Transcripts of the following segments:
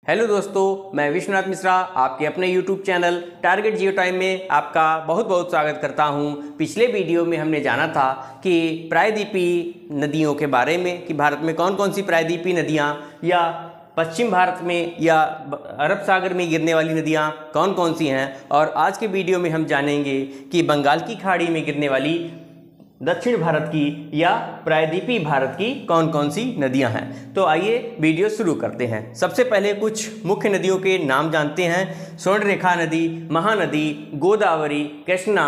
Hello दोस्तों, मैं विश्वनाथ मिश्रा आपके अपने YouTube चैनल टारगेट जियो टाइम में आपका बहुत बहुत स्वागत करता हूं। पिछले वीडियो में हमने जाना था कि प्रायद्वीपीय नदियों के बारे में कि भारत में कौन कौन सी प्रायद्वीपीय नदियां या पश्चिम भारत में या अरब सागर में गिरने वाली नदियां कौन कौन सी हैं। और आज के वीडियो में हम जानेंगे कि बंगाल की खाड़ी में गिरने वाली दक्षिण भारत की या प्रायद्वीपीय भारत की कौन कौन सी नदियां हैं। तो आइए वीडियो शुरू करते हैं। सबसे पहले कुछ मुख्य नदियों के नाम जानते हैं। स्वर्णरेखा नदी, महानदी, गोदावरी, कृष्णा,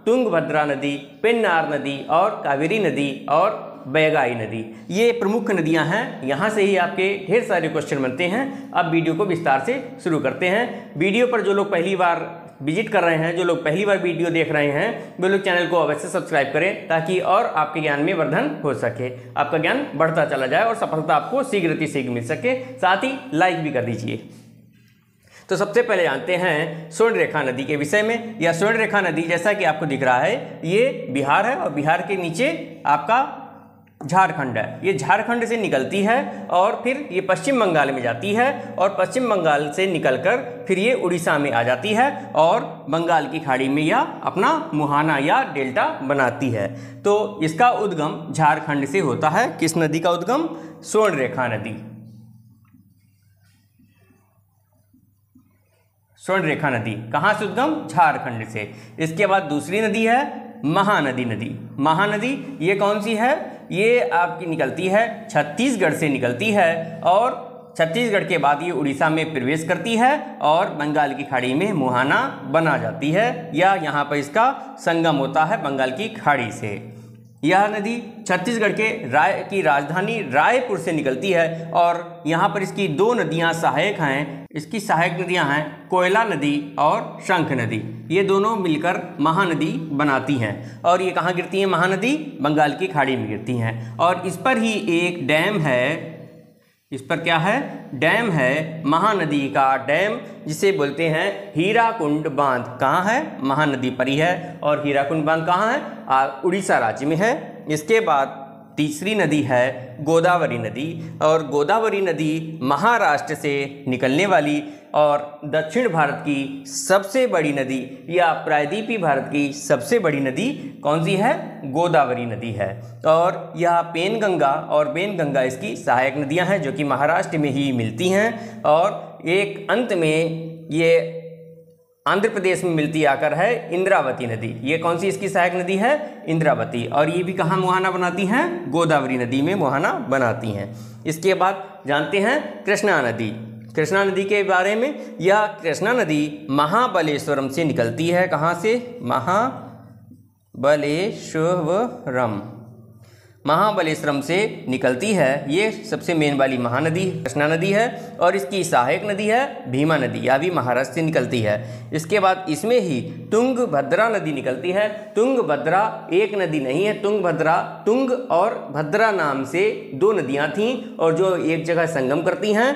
तुंगभद्रा नदी, पेन्नार नदी और कावेरी नदी और बैगाई नदी, ये प्रमुख नदियां हैं। यहाँ से ही आपके ढेर सारे क्वेश्चन बनते हैं। अब वीडियो को विस्तार से शुरू करते हैं। वीडियो पर जो लोग पहली बार विजिट कर रहे हैं, जो लोग पहली बार वीडियो देख रहे हैं, वे लोग चैनल को अवश्य सब्सक्राइब करें ताकि और आपके ज्ञान में वर्धन हो सके, आपका ज्ञान बढ़ता चला जाए और सफलता आपको शीघ्र मिल सके। साथ ही लाइक भी कर दीजिए। तो सबसे पहले जानते हैं स्वर्णरेखा नदी के विषय में। यह स्वर्णरेखा नदी जैसा कि आपको दिख रहा है, ये बिहार है और बिहार के नीचे आपका झारखंड है। ये झारखंड से निकलती है और फिर ये पश्चिम बंगाल में जाती है और पश्चिम बंगाल से निकलकर फिर ये उड़ीसा में आ जाती है और बंगाल की खाड़ी में यह अपना मुहाना या डेल्टा बनाती है। तो इसका उद्गम झारखंड से होता है। किस नदी का उद्गम? स्वर्णरेखा नदी। स्वर्णरेखा नदी कहाँ से उद्गम? झारखंड से। इसके बाद दूसरी नदी है महानदी नदी। महानदी ये कौन सी है? ये आपकी निकलती है छत्तीसगढ़ से निकलती है और छत्तीसगढ़ के बाद ये उड़ीसा में प्रवेश करती है और बंगाल की खाड़ी में मुहाना बना जाती है या यहाँ पर इसका संगम होता है बंगाल की खाड़ी से। यह नदी छत्तीसगढ़ के की राजधानी रायपुर से निकलती है और यहाँ पर इसकी दो नदियाँ सहायक हैं। इसकी सहायक नदियाँ हैं कोयला नदी और शंख नदी। ये दोनों मिलकर महानदी बनाती हैं और ये कहाँ गिरती हैं? महानदी बंगाल की खाड़ी में गिरती हैं। और इस पर ही एक डैम है। इस पर क्या है? डैम है, महानदी का डैम, जिसे बोलते हैं हीराकुंड बांध। कहाँ है? महानदी पर ही है। और हीराकुंड बांध कहाँ है? उड़ीसा राज्य में है। इसके बाद तीसरी नदी है गोदावरी नदी और गोदावरी नदी महाराष्ट्र से निकलने वाली और दक्षिण भारत की सबसे बड़ी नदी या प्रायद्वीपीय भारत की सबसे बड़ी नदी कौन सी है? गोदावरी नदी है। और यह पेनगंगा और बेनगंगा इसकी सहायक नदियां हैं जो कि महाराष्ट्र में ही मिलती हैं। और एक अंत में ये आंध्र प्रदेश में मिलती आकर है इंद्रावती नदी। ये कौन सी इसकी सहायक नदी है? इंद्रावती। और ये भी कहाँ मुहाना बनाती हैं? गोदावरी नदी में मुहाना बनाती हैं। इसके बाद जानते हैं कृष्णा नदी। कृष्णा नदी के बारे में, यह कृष्णा नदी महाबलेश्वरम से निकलती है। कहाँ से? महाबलेश्वरम से निकलती है। ये सबसे मेन वाली महानदी कृष्णा नदी है और इसकी सहायक नदी है भीमा नदी, यह भी महाराष्ट्र से निकलती है। इसके बाद इसमें ही तुंगभद्रा नदी निकलती है। तुंगभद्रा एक नदी नहीं है, तुंगभद्रा, तुंग और भद्रा नाम से दो नदियां थीं और जो एक जगह संगम करती हैं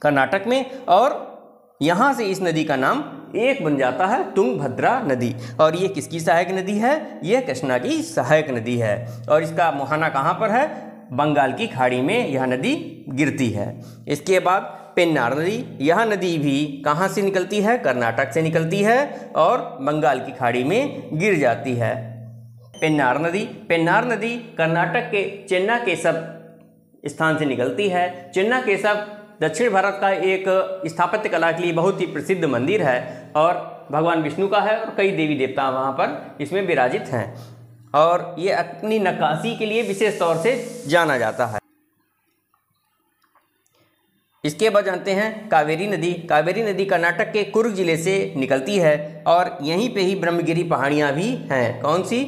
कर्नाटक में, और यहाँ से इस नदी का नाम एक बन जाता है तुंगभद्रा नदी। और ये किसकी सहायक नदी है? ये कृष्णा की सहायक नदी है। और इसका मुहाना कहाँ पर है? बंगाल की खाड़ी में यह नदी गिरती है। इसके बाद पेन्नार नदी, यह नदी भी कहाँ से निकलती है? कर्नाटक से निकलती है और बंगाल की खाड़ी में गिर जाती है। पेन्नार नदी कर्नाटक के चेन्नाकेशव स्थान से निकलती है। चेन्नाकेशव दक्षिण भारत का एक स्थापत्य कला के लिए बहुत ही प्रसिद्ध मंदिर है और भगवान विष्णु का है और कई देवी देवता वहाँ पर इसमें विराजित हैं और ये अपनी नक्काशी के लिए विशेष तौर से जाना जाता है। इसके बाद जानते हैं कावेरी नदी। कावेरी नदी कर्नाटक के कुर्ग जिले से निकलती है और यहीं पे ही ब्रह्मगिरी पहाड़ियाँ भी हैं। कौन सी?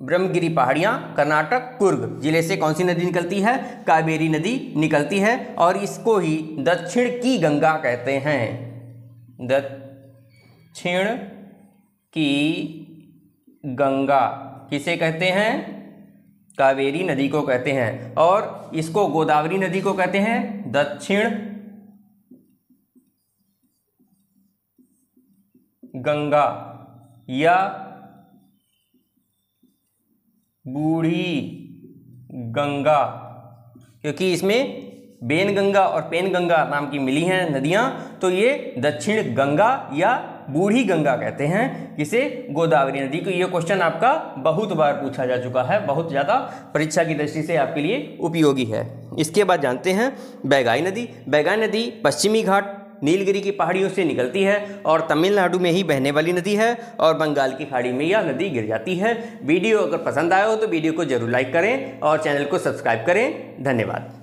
ब्रह्मगिरी पहाड़ियाँ कर्नाटक कुर्ग जिले से कौन सी नदी निकलती है? कावेरी नदी निकलती है और इसको ही दक्षिण की गंगा कहते हैं। दक्षिण की गंगा किसे कहते हैं? कावेरी नदी को कहते हैं। और इसको गोदावरी नदी को कहते हैं दक्षिण गंगा या बूढ़ी गंगा, क्योंकि इसमें बेनगंगा और पेनगंगा नाम की मिली हैं नदियाँ, तो ये दक्षिण गंगा या बूढ़ी गंगा कहते हैं इसे गोदावरी नदी को। ये क्वेश्चन आपका बहुत बार पूछा जा चुका है, बहुत ज़्यादा परीक्षा की दृष्टि से आपके लिए उपयोगी है। इसके बाद जानते हैं बैगाई नदी। बैगाई नदी पश्चिमी घाट नीलगिरी की पहाड़ियों से निकलती है और तमिलनाडु में ही बहने वाली नदी है और बंगाल की खाड़ी में यह नदी गिर जाती है। वीडियो अगर पसंद आया हो तो वीडियो को जरूर लाइक करें और चैनल को सब्सक्राइब करें। धन्यवाद।